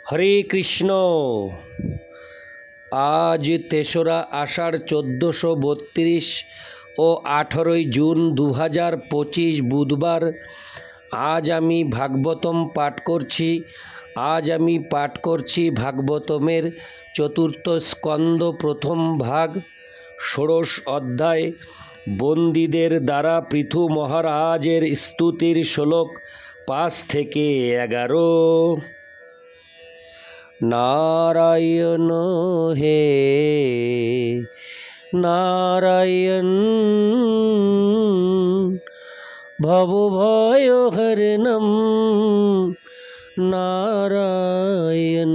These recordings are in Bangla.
হরে কৃষ্ণ। আজ ৩রা আষাঢ় ১৪৩২ ও ১৮ই জুন ২০২৫ বুধবার। আজ আমি ভাগবতম পাঠ করছি। ভাগবতমের চতুর্থ স্কন্দ প্রথম ভাগ, ষোড়শ অধ্যায়। বন্দীদের দ্বারা পৃথু মহারাজের স্তুতির শ্লোক ৫ থেকে ১১। নারায়ণ হে নারায়ণ, ভবভয়হরণম নারায়ণ।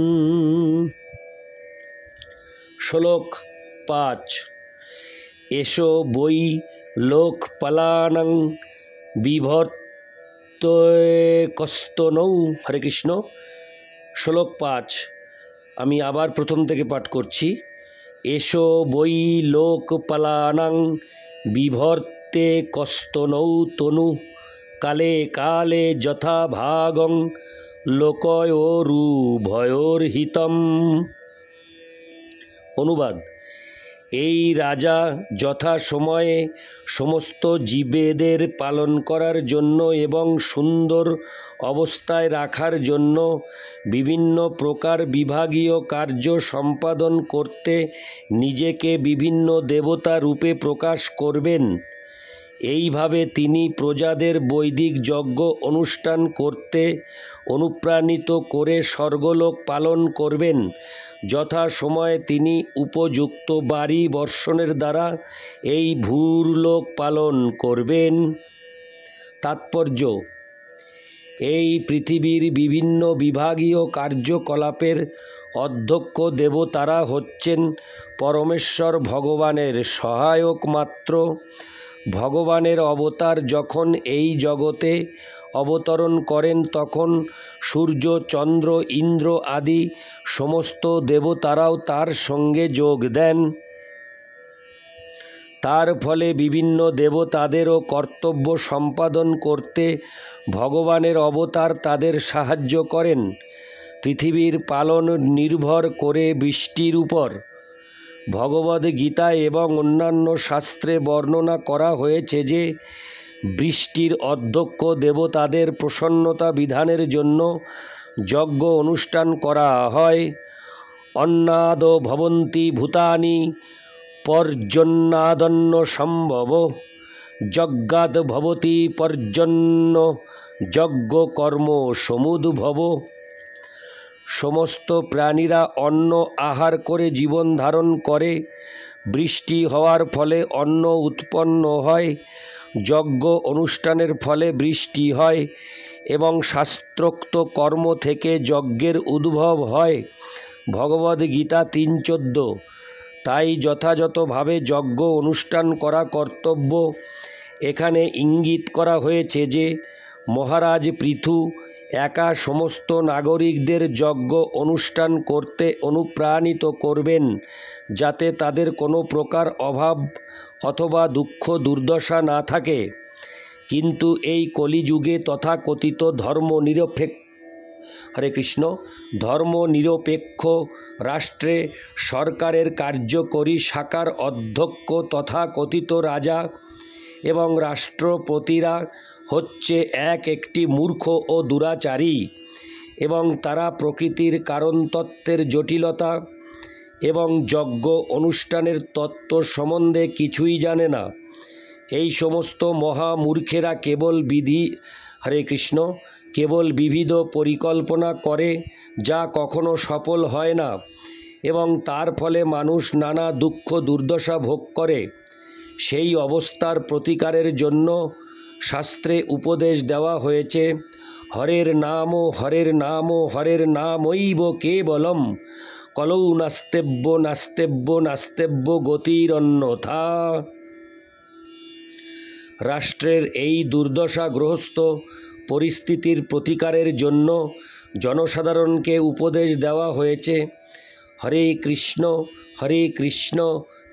শ্লোক ৫। এসো বৈ লোকপালানাং বিভর্ত্যকস্তনৌ। হরে কৃষ্ণ। শ্লোক ৫ আমি আবার প্রথম থেকে পাঠ করছি। এসো বৈ লোকপালানাং বিভর্তে কস্তনৌ তনু, কালে কালে যথা ভাগং লোকয়োরুভয়োর্হিতম। অনুবাদ: এই রাজা যথা সময়ে সমস্ত জীবেদের পালন করার জন্য এবং সুন্দর অবস্থায় রাখার জন্য বিভিন্ন প্রকার বিভাগীয় কার্য সম্পাদন করতে নিজেকে বিভিন্ন দেবতা রূপে প্রকাশ করবেন। এইভাবে তিনি প্রজাদের বৈদিক যজ্ঞ অনুষ্ঠান করতে অনুপ্রাণিত করে স্বর্গলোক পালন করবেন। যথা সময়ে তিনি উপযুক্ত বাড়ি বর্ষণের দ্বারা এই ভূলোক পালন করবেন। তাৎপর্য: এই পৃথিবীর বিভিন্ন বিভাগীয় কার্যকলাপের অধ্যক্ষ দেবতারা হচ্ছেন পরমেশ্বর ভগবানের সহায়ক মাত্র। ভগবানের অবতার যখন এই জগতে অবতরণ করেন তখন সূর্য, চন্দ্র, ইন্দ্র আদি সমস্ত দেবতারাও তার সঙ্গে যোগ দেন। তার ফলে বিভিন্ন দেবতাদেরও কর্তব্য সম্পাদন করতে ভগবানের অবতার তাদের সাহায্য করেন। পৃথিবীর পালন নির্ভর করে বৃষ্টির উপর। ভগবদ্গীতা এবং অন্যান্য শাস্ত্রে বর্ণনা করা হয়েছে যে বৃষ্টির অধ্যক্ষ দেবতাদের প্রসন্নতা বিধানের জন্য যজ্ঞ অনুষ্ঠান করা হয়। অন্নাদ ভবন্তি ভূতানি পর্জন্যাদন্ন সম্ভব, যজ্ঞাদ ভবতি পর্জন্য যজ্ঞ কর্ম সমুদ্ভব। সমস্ত প্রাণীরা অন্ন আহার করে জীবন ধারণ করে। বৃষ্টি হওয়ার ফলে অন্ন উৎপন্ন হয়, যজ্ঞ অনুষ্ঠানের ফলে বৃষ্টি হয় এবং শাস্ত্রোক্ত কর্ম থেকে যজ্ঞের উদ্ভব হয়। ভগবদ্গীতা ৩:১৪। তাই যথাযথভাবে যজ্ঞ অনুষ্ঠান করা কর্তব্য। এখানে ইঙ্গিত করা হয়েছে যে মহারাজ পৃথু একা সমস্ত নাগরিকদের যজ্ঞ অনুষ্ঠান করতে অনুপ্রাণিত করবেন, যাতে তাদের কোনো প্রকার অভাব অথবা দুঃখ দুর্দশা না থাকে। কিন্তু এই কলিযুগে তথাকথিত ধর্মনিরপেক্ষ রাষ্ট্রে সরকারের কার্যকরী শাখার অধ্যক্ষ তথাকথিত রাজা এবং রাষ্ট্রপতিরা হচ্ছে একটি মূর্খ ও দুরাচারী, এবং তারা প্রকৃতির কারণতত্ত্বের জটিলতা এবং যজ্ঞ অনুষ্ঠানের তত্ত্ব সম্বন্ধে কিছুই জানে না। এই সমস্ত মহামূর্খেরা কেবল বিবিধ পরিকল্পনা করে যা কখনো সফল হয় না, এবং তার ফলে মানুষ নানা দুঃখ দুর্দশা ভোগ করে। সেই অবস্থার প্রতিকারের জন্য শাস্ত্রে উপদেশ দেওয়া হয়েছে, হরের নাম হরের নামৈব কেবলম, কলৌ নাস্তেব্য গতিরন্যথা। রাষ্ট্রের এই দুর্দশাগ্রস্ত পরিস্থিতির প্রতিকারের জন্য জনসাধারণকে উপদেশ দেওয়া হয়েছে, হরে কৃষ্ণ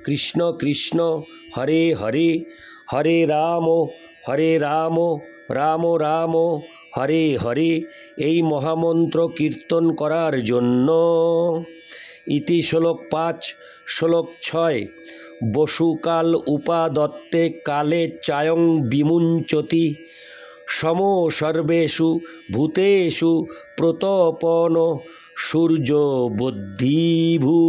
কৃষ্ণ কৃষ্ণ হরে হরে, হরে রাম রাম রাম হরে হরে এই মহামন্ত্র কীর্তন করার জন্য। ইতি শ্লোক 5 শ্লোক 6 বসুকাল উপাদত্তে কালে চায়ং বিমুঞ্চতি সম সর্বেষু ভূতেষু প্রতপন সূর্য বুদ্ধিভূ।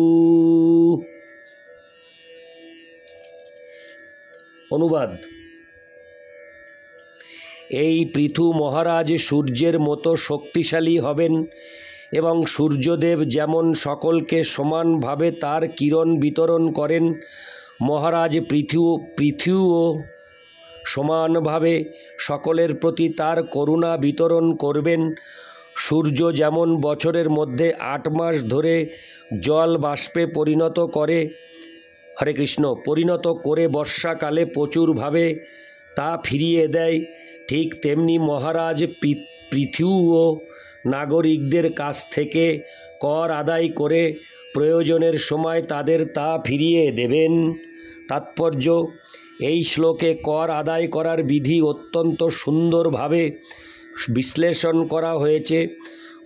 অনুবাদ: এই পৃথু মহারাজ সূর্যের মতো শক্তিশালী হবেন এবং সূর্যদেব যেমন সকলকে সমানভাবে তার কিরণ বিতরণ করেন, মহারাজ পৃথুও সমানভাবে সকলের প্রতি তার করুণা বিতরণ করবেন। সূর্য যেমন বছরের মধ্যে 8 মাস ধরে জল বাষ্পে পরিণত করে বর্ষাকালে প্রচুরভাবে তা ফিরিয়ে দেয়, ঠিক তেমনি মহারাজ পৃথুও নাগরিকদের কাছ থেকে কর আদায় করে প্রয়োজনের সময় তাদের তা ফিরিয়ে দেবেন। তাৎপর্য: এই শ্লোকে কর আদায় করার বিধি অত্যন্ত সুন্দরভাবে বিশ্লেষণ করা হয়েছে।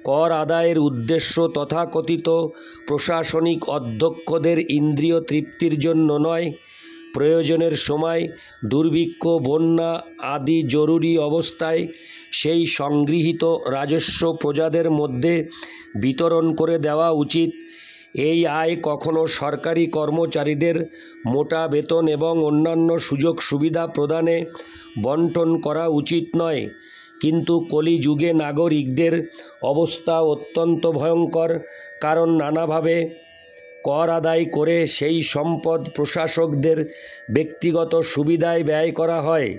কর আদায়ের উদ্দেশ্য তথাকথিত প্রশাসনিক অধ্যক্ষদের ইন্দ্রিয় তৃপ্তির জন্য নয়, প্রয়োজনের সময় দুর্ভিক্ষ, বন্যা আদি জরুরি অবস্থায় সেই সংগৃহীত রাজস্ব প্রজাদের মধ্যে বিতরণ করে দেওয়া উচিত। এই আয় কখনো সরকারি কর্মচারীদের মোটা বেতন এবং অন্যান্য সুযোগ সুবিধা প্রদানে বণ্টন করা উচিত নয়। কিন্তু কলিযুগে নাগরিকদের অবস্থা অত্যন্ত ভয়ঙ্কর, কারণ নানাভাবে কর আদায় করে সেই সম্পদ প্রশাসকদের ব্যক্তিগত সুবিধায় ব্যয় করা হয়।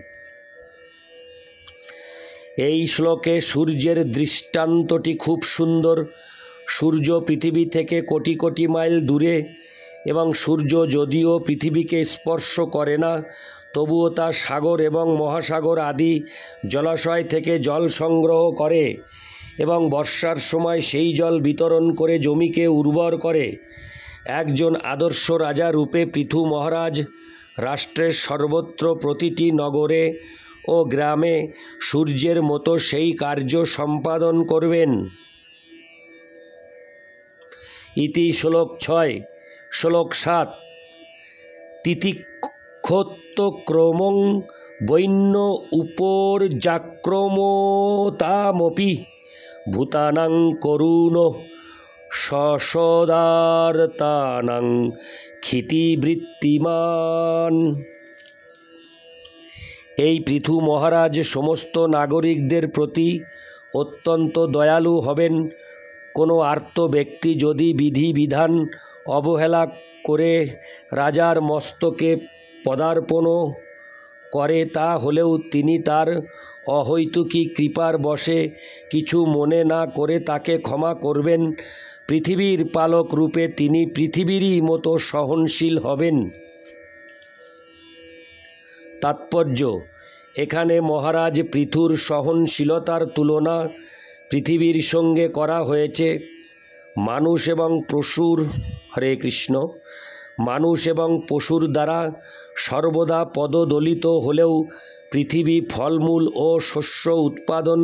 এই শ্লোকে সূর্যের দৃষ্টান্তটি খুব সুন্দর। সূর্য পৃথিবী থেকে কোটি কোটি মাইল দূরে এবং সূর্য যদিও পৃথিবীকে স্পর্শ করে না, তবুও তা সাগর এবং মহাসাগর আদি জলাশয় থেকে জল সংগ্রহ করে এবং বর্ষার সময় সেই জল বিতরণ করে জমিকে উর্বর করে। একজন আদর্শ রাজা রূপে পৃথু মহারাজ রাষ্ট্রের সর্বত্র প্রতিটি নগরে ও গ্রামে সূর্যের মতো সেই কার্য সম্পাদন করবেন। ইতি শ্লোক 6 শ্লোক 7 তিতিক্ষোত্তক্রমং বৈন্য উপর্যাক্রমতামপি ভূতানাং করুণ সসদার্তানাং ক্ষিতিবৃত্তিমান। এই পৃথু মহারাজ সমস্ত নাগরিকদের প্রতি অত্যন্ত দয়ালু হবেন। কোনো আর্ত ব্যক্তি যদি বিধিবিধান অবহেলা করে রাজার মস্তকে পদার্পণও করে, তা হলেও তিনি তার অহৈতুকী কৃপার বশে কিছু মনে না করে তাকে ক্ষমা করবেন। পৃথিবীর পালক রূপে তিনি পৃথিবীরই মতো সহনশীল হবেন। তাৎপর্য: এখানে মহারাজ পৃথুর সহনশীলতার তুলনা পৃথিবীর সঙ্গে করা হয়েছে। মানুষ এবং পশুর দ্বারা সর্বদা পদদলিত হলেও পৃথিবী ফলমূল ও শস্য উৎপাদন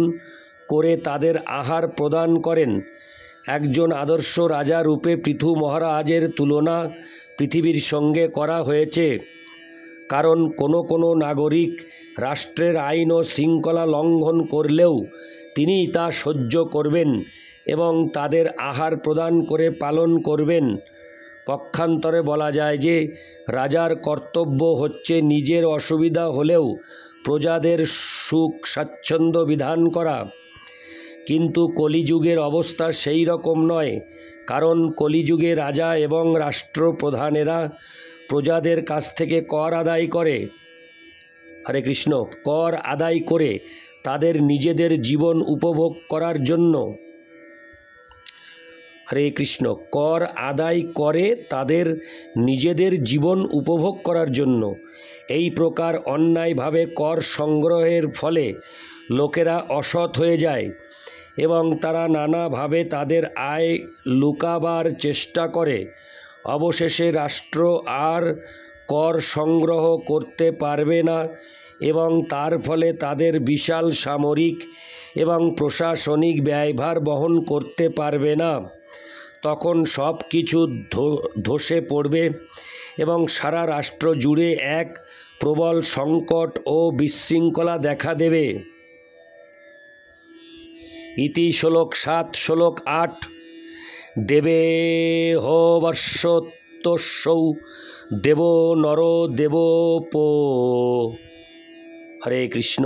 করে তাদের আহার প্রদান করেন। একজন আদর্শ রাজা রূপে পৃথু মহারাজের তুলনা পৃথিবীর সঙ্গে করা হয়েছে, কারণ কোনো নাগরিক রাষ্ট্রের আইন ও শৃঙ্খলা লঙ্ঘন করলেও তিনি তা সহ্য করবেন এবং তাদের আহার প্রদান করে পালন করবেন। পক্ষান্তরে বলা যায় যে রাজার কর্তব্য হচ্ছে নিজের অসুবিধা হলেও প্রজাদের সুখ স্বাচ্ছন্দ্য বিধান করা। কিন্তু কলিযুগের অবস্থা সেই রকম নয়, কারণ কলিযুগে রাজা এবং রাষ্ট্রপ্রধানেরা প্রজাদের কাছ থেকে কর আদায় করে তাদের নিজেদের জীবন উপভোগ করার জন্য এই প্রকার অন্যায়ভাবে কর সংগ্রহের ফলে লোকেরা অসৎ হয়ে যায় এবং তারা নানাভাবে তাদের আয় লুকাবার চেষ্টা করে। অবশেষে রাষ্ট্র আর কর সংগ্রহ করতে পারবে না এবং তার ফলে তাদের বিশাল সামরিক এবং প্রশাসনিক ব্যয়ভার বহন করতে পারবে না। তখন সব কিছু ধসে পড়বে এবং সারা রাষ্ট্র জুড়ে এক প্রবল সংকট ও বিশৃঙ্খলা দেখা দেবে। ইতি শ্লোক 7 শ্লোক 8 দেবেহ বর্ষোত্তস্যৌ দেব নর দেবপো। হরে কৃষ্ণ।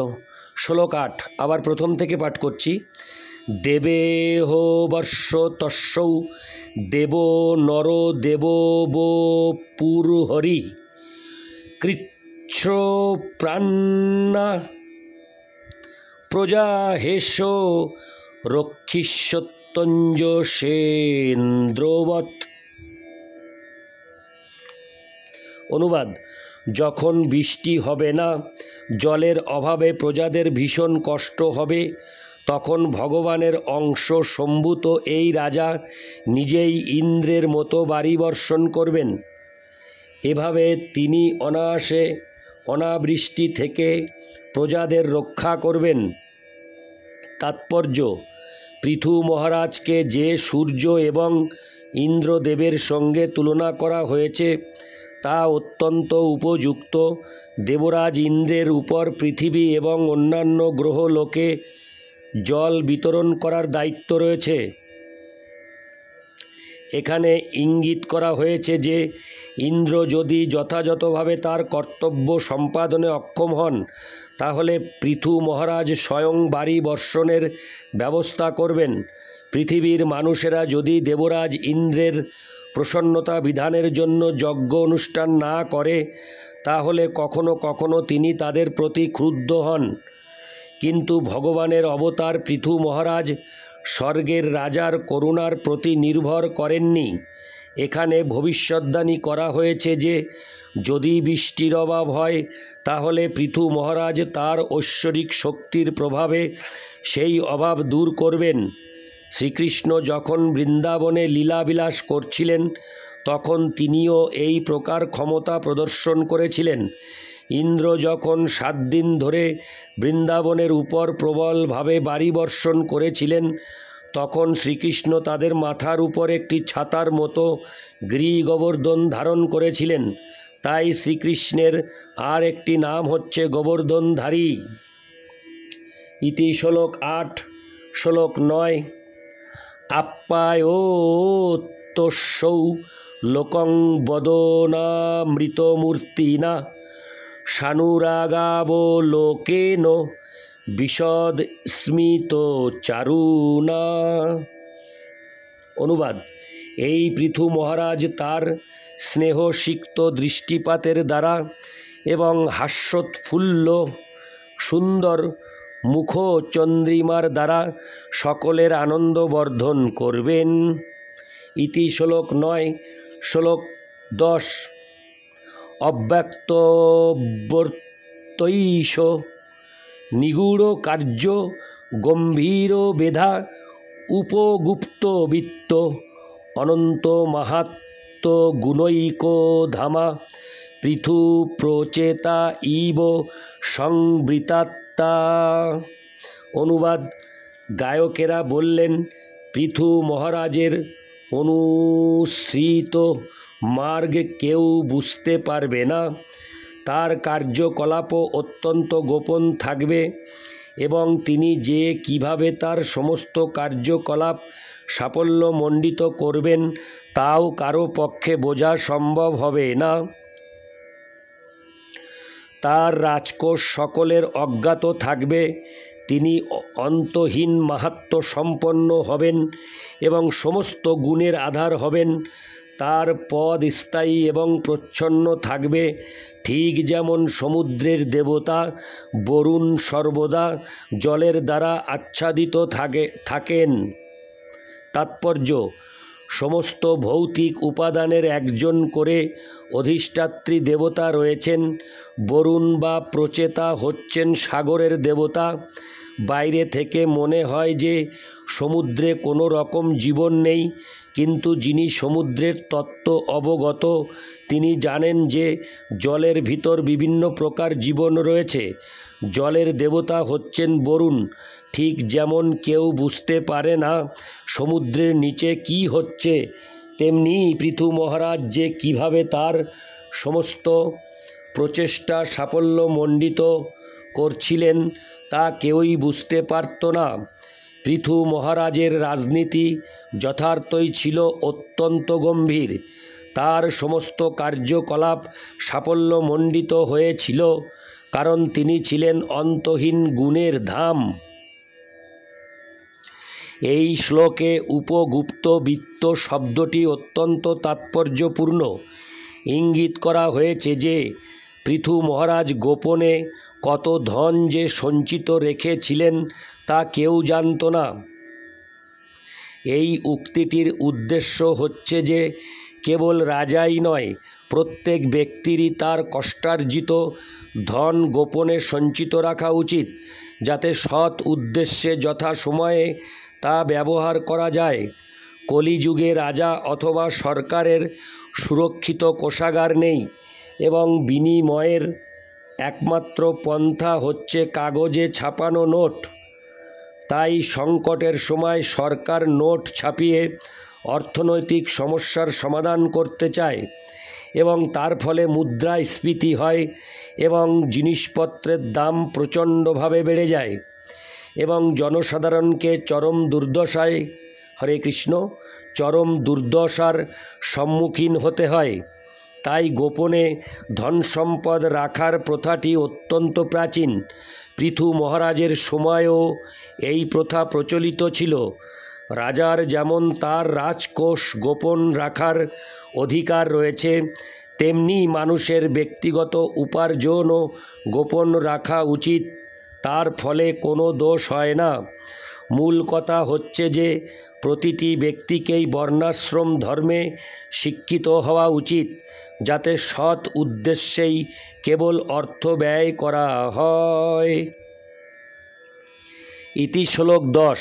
শ্লোক 8 আবার প্রথম থেকে পাঠ করছি। দেবেহ বর্ষোত্তস্যৌ দেব নর দেবপুরহরি কৃচ্ছ প্রাণা প্রজাহেশ রক্ষিষ্যত্যঞ্জসেন্দ্রবৎ। অনুবাদ: যখন বৃষ্টি হবে না, জলের অভাবে প্রজাদের ভীষণ কষ্ট হবে, তখন ভগবানের অংশ সম্ভূত এই রাজা নিজেই ইন্দ্রের মতো বাড়ি বর্ষণ করবেন। এভাবে তিনি অনায়াসে অনাবৃষ্টি থেকে প্রজাদের রক্ষা করবেন। তাৎপর্য: পৃথু মহারাজকে যে সূর্য এবং ইন্দ্রদেবের সঙ্গে তুলনা করা হয়েছে তা অত্যন্ত উপযুক্ত। দেবরাজ ইন্দ্রের উপর পৃথিবী এবং অন্যান্য গ্রহলোকে জল বিতরণ করার দায়িত্ব রয়েছে। এখানে ইঙ্গিত করা হয়েছে যে ইন্দ্র যদি যথাযথভাবে তার কর্তব্য সম্পাদনে অক্ষম হন, তাহলে পৃথু মহারাজ স্বয়ং বাড়ি বর্ষণের ব্যবস্থা করবেন। পৃথিবীর মানুষেরা যদি দেবরাজ ইন্দ্রের প্রসন্নতা বিধানের জন্য যজ্ঞ অনুষ্ঠান না করে, তাহলে কখনো কখনো তিনি তাদের প্রতি ক্রুদ্ধ হন। কিন্তু ভগবানের অবতার পৃথু মহারাজ স্বর্গের রাজার করুণার প্রতি নির্ভর করেননি। এখানে ভবিষ্যদ্বাণী করা হয়েছে যে যদি বৃষ্টির অভাব হয়, তাহলে পৃথু মহারাজ তার ঐশ্বরিক শক্তির প্রভাবে সেই অভাব দূর করবেন। শ্রীকৃষ্ণ যখন বৃন্দাবনে লীলাবিলাস করছিলেন, তখন তিনিও এই প্রকার ক্ষমতা প্রদর্শন করেছিলেন। ইন্দ্র যখন 7 দিন ধরে বৃন্দাবনের উপর প্রবলভাবে বাড়ি বর্ষণ করেছিলেন, তখন শ্রীকৃষ্ণ তাদের মাথার উপর একটি ছাতার মতো গ্রীগোবর্ধন ধারণ করেছিলেন। তাই শ্রীকৃষ্ণের আর একটি নাম হচ্ছে গোবর্ধনধারী। ইতি শ্লোক 8 শ্লোক 9 আপ্যায়তস্যৌ লোকং বদনামৃতমূর্তিনা সানুরাগাবলোকেন বিশদ স্মিত চারুণা। অনুবাদ: এই পৃথু মহারাজ তার স্নেহসিক্ত দৃষ্টিপাতের দ্বারা এবং হাস্যোৎফুল্ল সুন্দর মুখচন্দ্রিমার দ্বারা সকলের আনন্দ বর্ধন করবেন। ইতি শ্লোক 9 শ্লোক 10 অব্যক্তবর্তৈষ নিগূঢ় কার্য গম্ভীর বেধা উপগুপ্ত বিত্ত অনন্ত মাহাত্ম গুণৈক ধামা পৃথু প্রচেতা ইব সংবৃতাত্তা। অনুবাদ: গায়কেরা বললেন, পৃথু মহারাজের অনুসৃত মার্গ কেউ বুঝতে পারবে না। তার কার্যকলাপও অত্যন্ত গোপন থাকবে এবং তিনি যে কিভাবে তার সমস্ত কার্যকলাপ সাফল্যমণ্ডিত করবেন তাও কারো পক্ষে বোঝা সম্ভব হবে না। তার রাজকোষ সকলের অজ্ঞাত থাকবে। তিনি অন্তহীন মাহাত্ম্য সম্পন্ন হবেন এবং সমস্ত গুণের আধার হবেন। তার পদ স্থায়ী এবং প্রচ্ছন্ন থাকবে, ঠিক যেমন সমুদ্রের দেবতা বরুণ সর্বদা জলের দ্বারা আচ্ছাদিত থাকেন। তাৎপর্য: সমস্ত ভৌতিক উপাদানের একজন করে অধিষ্ঠাত্রী দেবতা রয়েছেন। বরুণ বা প্রচেতা হচ্ছেন সাগরের দেবতা, বাইরে থেকে মনে হয় যে সমুদ্রে কোনো রকম জীবন নেই, কিন্তু যিনি সমুদ্রের তত্ত্ব অবগত তিনি জানেন যে জলের ভিতর বিভিন্ন প্রকার জীবন রয়েছে। জলের দেবতা হচ্ছেন বরুণ। ঠিক যেমন কেউ বুঝতে পারে না সমুদ্রের নিচে কি হচ্ছে, তেমনি পৃথু মহারাজ যে কিভাবে তার সমস্ত প্রচেষ্টা সাফল্যমণ্ডিত করছিলেন তা কেউই বুঝতে পারত না। পৃথু মহারাজের রাজনীতি যথার্থই ছিল অত্যন্ত গম্ভীর। তার সমস্ত কার্যকলাপ সাফল্যমণ্ডিত হয়েছিল, কারণ তিনি ছিলেন অন্তহীন গুণের ধাম। এই শ্লোকে উপগুপ্ত বিত্ত শব্দটি অত্যন্ত তাৎপর্যপূর্ণ। ইঙ্গিত করা হয়েছে যে পৃথু মহারাজ গোপনে কত ধন যে সঞ্চিত রেখেছিলেন তা কেউ জানত না। এই উক্তিটির উদ্দেশ্য হচ্ছে যে কেবল রাজাই নয়, প্রত্যেক ব্যক্তিরই তার কষ্টার্জিত ধন গোপনে সঞ্চিত রাখা উচিত, যাতে সৎ উদ্দেশ্যে যথাসময়ে তা ব্যবহার করা যায়। কলিযুগে রাজা অথবা সরকারের সুরক্ষিত কোষাগার নেই এবং বিনিময়ের একমাত্র পন্থা হচ্ছে কাগজে ছাপানো নোট। তাই সংকটের সময় সরকার নোট ছাপিয়ে অর্থনৈতিক সমস্যার সমাধান করতে চায় এবং তার ফলে মুদ্রাস্ফীতি হয় এবং জিনিসপত্রের দাম প্রচণ্ডভাবে বেড়ে যায় এবং জনসাধারণকে চরম দুর্দশায় চরম দুর্দশার সম্মুখীন হতে হয়। তাই গোপনে ধন সম্পদ রাখার প্রথাটি অত্যন্ত প্রাচীন। পৃথু মহারাজের সময়েও এই প্রথা প্রচলিত ছিল। রাজার যেমন তার রাজকোষ গোপন রাখার অধিকার রয়েছে, তেমনি মানুষের ব্যক্তিগত উপার্জনও গোপন রাখা উচিত। তার ফলে কোনো দোষ হয় না। মূল কথা হচ্ছে যে প্রতিটি ব্যক্তিকেই বর্ণাশ্রম ধর্মে শিক্ষিত হওয়া উচিত, যাতে সৎ উদ্দেশ্যেই কেবল অর্থ ব্যয় করা হয়। ইতি শ্লোক 10।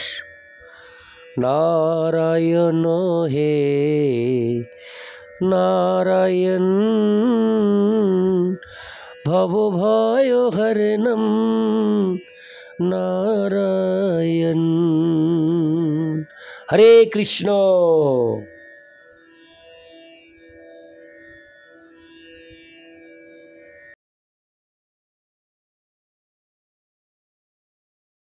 নারায়ণ হে নারায়ণ ভবভয়হরণম নারায়ণ। হরে কৃষ্ণ।